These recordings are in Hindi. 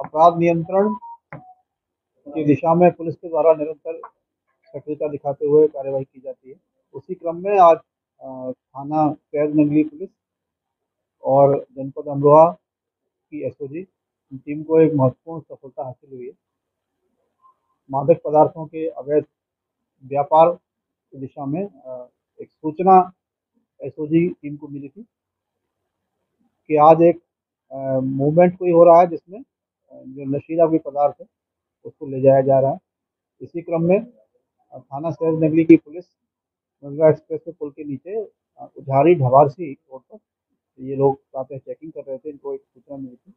अपराध नियंत्रण की दिशा में पुलिस के द्वारा निरंतर सक्रियता दिखाते हुए कार्रवाई की जाती है। उसी क्रम में आज थाना सैद नगली पुलिस और जनपद अमरोहा की एसओजी टीम को एक महत्वपूर्ण सफलता हासिल हुई है। मादक पदार्थों के अवैध व्यापार की दिशा में एक सूचना एसओजी टीम को मिली थी कि आज एक मूवमेंट कोई हो रहा है जिसमें जो नशीला कोई पदार्थ है उसको ले जाया जा रहा है। इसी क्रम में थाना सैद नगरी की पुलिस गंगा एक्सप्रेस के पुल के नीचे उझारी ढवारसी रोड पर ये लोग साथ चेकिंग कर रहे थे। इनको एक सूचना मिली थी,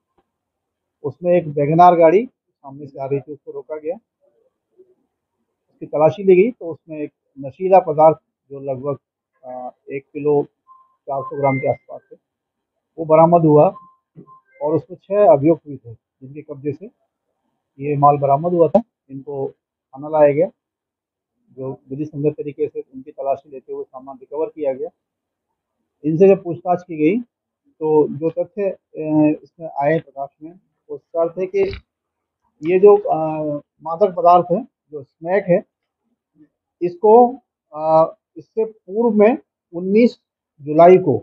उसमें एक वैगनार गाड़ी सामने से आ रही थी, उसको रोका गया, उसकी तलाशी ली गई तो उसमें एक नशीला पदार्थ जो लगभग 1 किलो 400 ग्राम के आसपास है वो बरामद हुआ और उसमें 6 अभियुक्त भी थे जिनके कब्जे से ये माल बरामद हुआ था। इनको थाना लाया गया, जो विधि संगत तरीके से उनकी तलाशी लेते हुए सामान रिकवर किया गया। इनसे जब पूछताछ की गई तो जो तथ्य इसमें आए प्रकाश में, उसका अर्थ है कि ये जो मादक पदार्थ है, जो स्मैक है, इसको इससे पूर्व में 19 जुलाई को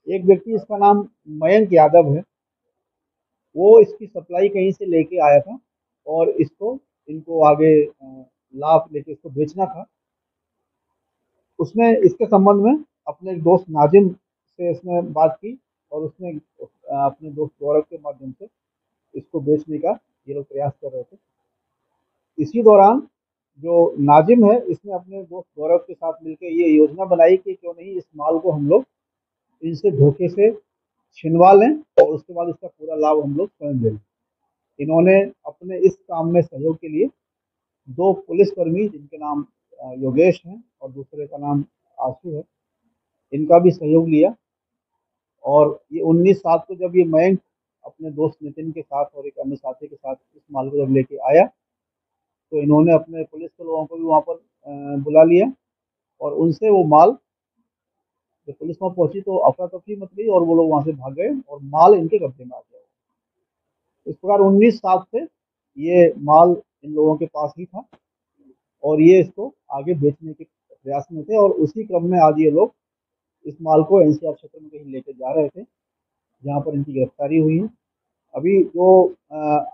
एक व्यक्ति, इसका नाम मयंक यादव है, वो इसकी सप्लाई कहीं से लेके आया था और इनको आगे लाभ लेके इसको बेचना था। उसने इसके संबंध में अपने दोस्त नाजिम से इसने बात की और उसने अपने दोस्त गौरव के माध्यम से इसको बेचने का ये लोग प्रयास कर रहे थे। इसी दौरान जो नाजिम है, इसने अपने दोस्त गौरव के साथ मिलकर ये योजना बनाई कि क्यों नहीं इस माल को हम लोग इनसे धोखे से छिनवा लें और उसके बाद इसका पूरा लाभ हम लोग स्वयं ले लें। इन्होंने अपने इस काम में सहयोग के लिए 2 पुलिसकर्मी, जिनके नाम योगेश हैं और दूसरे का नाम आशु है, इनका भी सहयोग लिया और ये 19/7 को जब ये मयंक अपने दोस्त नितिन के साथ और एक अन्य साथी के साथ इस माल को जब लेके आया तो इन्होंने अपने पुलिस के लोगों को भी वहाँ पर बुला लिया और उनसे वो माल, जब पुलिस वहाँ पहुंची तो अफरा तफरी मच गई और वो लोग वहाँ से भाग गए और माल इनके कब्जे में आ गया। इस प्रकार 19/7 से ये माल इन लोगों के पास ही था और ये इसको आगे बेचने के प्रयास में थे और उसी क्रम में आज ये लोग इस माल को एनसीआर क्षेत्र में कहीं लेके जा रहे थे, जहाँ पर इनकी गिरफ्तारी हुई है। अभी जो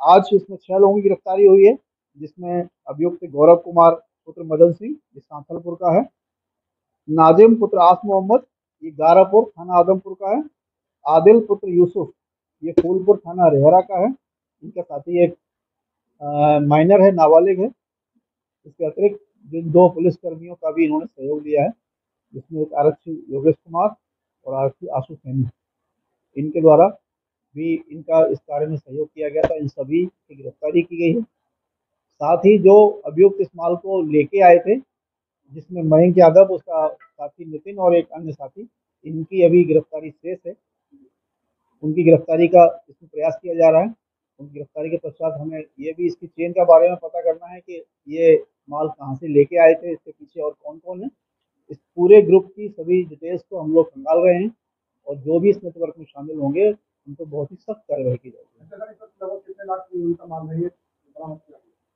आज इसमें 6 लोगों की गिरफ्तारी हुई है, जिसमें अभियुक्त गौरव कुमार पुत्र मदन सिंह, ये सांथलपुर का है, नाजिम पुत्र आस मोहम्मद, ये गारापुर थाना आदमपुर का है, आदिल पुत्र यूसुफ, ये फूलपुर थाना रेहरा का है। इनके साथी एक माइनर है, नाबालिग है। इसके अतिरिक्त जिन 2 पुलिसकर्मियों का भी इन्होंने सहयोग लिया है, जिसमें एक आरक्षी योगेश कुमार और आरक्षी आशु सैनी, इनके द्वारा भी इनका इस कार्य में सहयोग किया गया था। इन सभी की गिरफ्तारी की गई है। साथ ही जो अभियुक्त इस माल को लेके आए थे, जिसमें मयंक यादव, उसका साथी नितिन और एक अन्य साथी, इनकी अभी गिरफ्तारी शेष है। उनकी गिरफ्तारी का इसमें प्रयास किया जा रहा है। उनकी गिरफ्तारी के पश्चात हमें ये भी इसकी चेन के बारे में पता करना है कि ये माल कहाँ से लेके आए थे, इसके पीछे और कौन कौन है। इस पूरे ग्रुप की सभी डिटेल्स को हम लोग खंगाल रहे हैं और जो भी इस नेटवर्क में शामिल होंगे उनको बहुत ही सख्त कार्रवाई की जाएगी।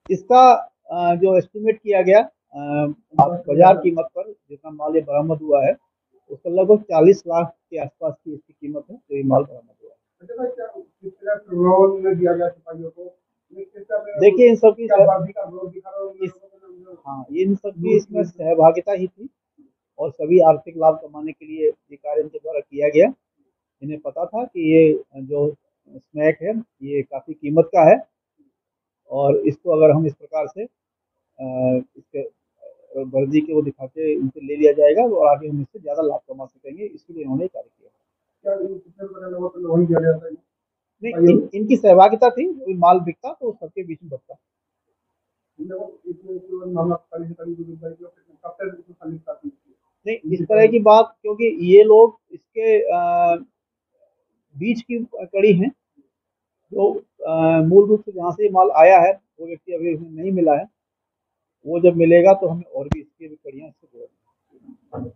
इसका जो एस्टिमेट किया गया बाजार कीमत पर, जितना माल ये बरामद हुआ है, उसका लगभग 40 लाख के आसपास की इसकी कीमत है, तो ये माल बरामद हुआ है। देखिए, इन सब की इन सब की इसमें सहभागिता ही थी और सभी आर्थिक लाभ कमाने के लिए ये कार्य इनके द्वारा किया गया। इन्हें पता था कि ये जो स्नैक है ये काफ़ी कीमत का है और इसको अगर हम इस प्रकार से इसके वर्दी के वो दिखा के इनसे ले लिया जाएगा और आगे हम इससे ज़्यादा लाभ कमा सकेंगे, इसलिए इन्होंने कार्य किया। नहीं, इनकी सहभागिता थी, कोई माल बिकता तो सबके बीच में बचता। नहीं, इस तरह की बात, क्योंकि ये लोग इसके बीच की कड़ी हैं, जो मूल रूप से जहाँ से ये माल आया है वो व्यक्ति अभी हमें नहीं मिला है। वो जब मिलेगा तो हमें और भी इसकी कड़ियाँ इससे जोड़ेंगे।